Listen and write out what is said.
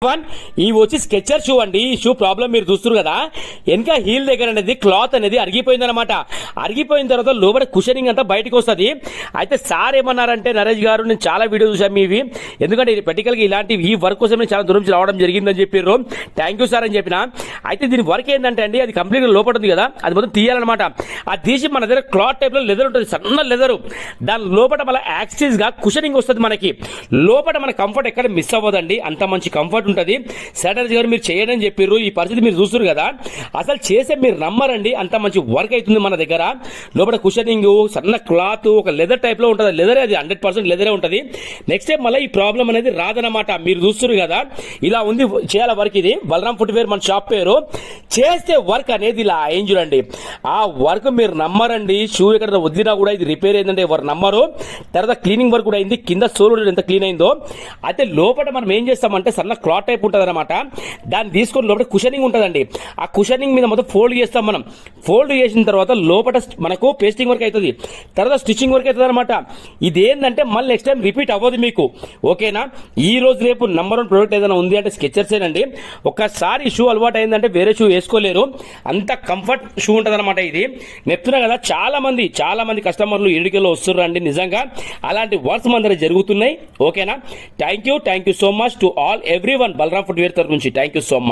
One ఈ వచ్చి sketcher shoe అండి. ఈ షూ ప్రాబ్లం మీరు చూస్తారు కదా, వెనక హీల్ దగ్గర అనేది క్లాత్ అనేది అరిగిపోయింది అనమాట. అరిగిపోయిన తర్వాత లోపల కుషనింగ్ అంతా బయటకు వస్తుంది. అయితే సార్ ఏమన్నారంటే, నరేష్ గారు నేను చాలా వీడియో చూసాను మీవి, ఎందుకంటే ప్రాక్టికల్ గా ఇలాంటి ఈ వర్క్ కోసం నేను చాలా దూరం నుంచి రావడం జరిగిందని చెప్పారు. థ్యాంక్ యూ సార్ అని చెప్పిన. అయితే దీని వర్క్ ఏంటంటే అండి, అది కంప్లీట్ గా లోపల ఉంది కదా, అది మొత్తం తీయాలన్నమాట. అది తీసి మన దగ్గర క్లాత్ టైప్ లో లెదర్ ఉంటుంది, సన్న లెదర్. దాని లోపల మళ్ళీ యాక్సిస్ గా కుషనింగ్ వస్తుంది మనకి. లోపల మన కంఫర్ట్ ఎక్కడ మిస్ అవ్వదండి, అంత మంచి కంఫర్ట్ ఉంటుంది. సాటర్జీ గారు మీరు చేయడని చెప్పారు. ఈ పరిస్థితి మీరు చూస్తారు కదా, అసలు చేసే మీరు నమ్మరండి, అంత మంచి వర్క్ అవుతుంది మన దగ్గర. లోపల కుషనింగ్, సన్న క్లాత్, ఒక లెదర్ టైప్ లో ఉంటుంది. లెదరే, అది 100% లెదరే ఉంటుంది. నెక్స్ట్ టైం మళ్ళీ ఈ ప్రాబ్లం అనేది రాదనమాట. మీరు చూస్తారు కదా, ఇలా ఉంది చేయాల వర్క్. ఇది బలరాం ఫుట్వేర్ మన షాప్ పేరు. చేస్తే వర్క్ అనేది ఇలా ఏం చూడండి, ఆ వర్క్ మీరు నమ్మరండి. షూ ఎక్కడ వదిలినా కూడా ఇది రిపేర్ అయిందంటే ఎవరు నమ్మరు. తర్వాత క్లీనింగ్ వర్క్ కూడా అయింది, కింద సోల్ ఎంత క్లీన్ అయిందో. అయితే లోపల మనం ఏం చేస్తామంటే సన్న క్లాత్ టైప్ ఉంటుంది అనమాట. దాన్ని తీసుకొని లోపల కుషనింగ్ ఉంటుందండి. ఆ కుషనింగ్ మీద మొత్తం ఫోల్డ్ చేస్తాం మనం. ఫోల్డ్ చేసిన తర్వాత లోపల మనకు పేస్టింగ్ వర్క్ అవుతుంది, తర్వాత స్టిచ్చింగ్ వర్క్ అవుతుంది అనమాట. ఇదేంటంటే మళ్ళీ నెక్స్ట్ టైం రిపీట్ అవ్వదు మీకు. ఓకేనా? ఈ రోజు రేపు నంబర్ 1 ప్రోడక్ట్ ఏదైనా ఉంది అంటే స్కెచర్స్ ఏనండి. ఒక్కసారి షూ అలవాటు అయిందంటే వేరే షూ వేసుకోలేరు, అంత కంఫర్ట్ షూ ఉంటుంది అనమాట. ఇది చెప్తున్నా కదా, చాలా మంది కస్టమర్లు ఇడికెళ్ళి వస్తున్నారు అండి. నిజంగా అలాంటి వర్క్స్ మన దగ్గర జరుగుతున్నాయి. ఓకేనా? Thank you so much to all everyone వన్. బలరాం ఫుట్వేర్ తరఫు నుంచి థ్యాంక్ యూ సో మచ్.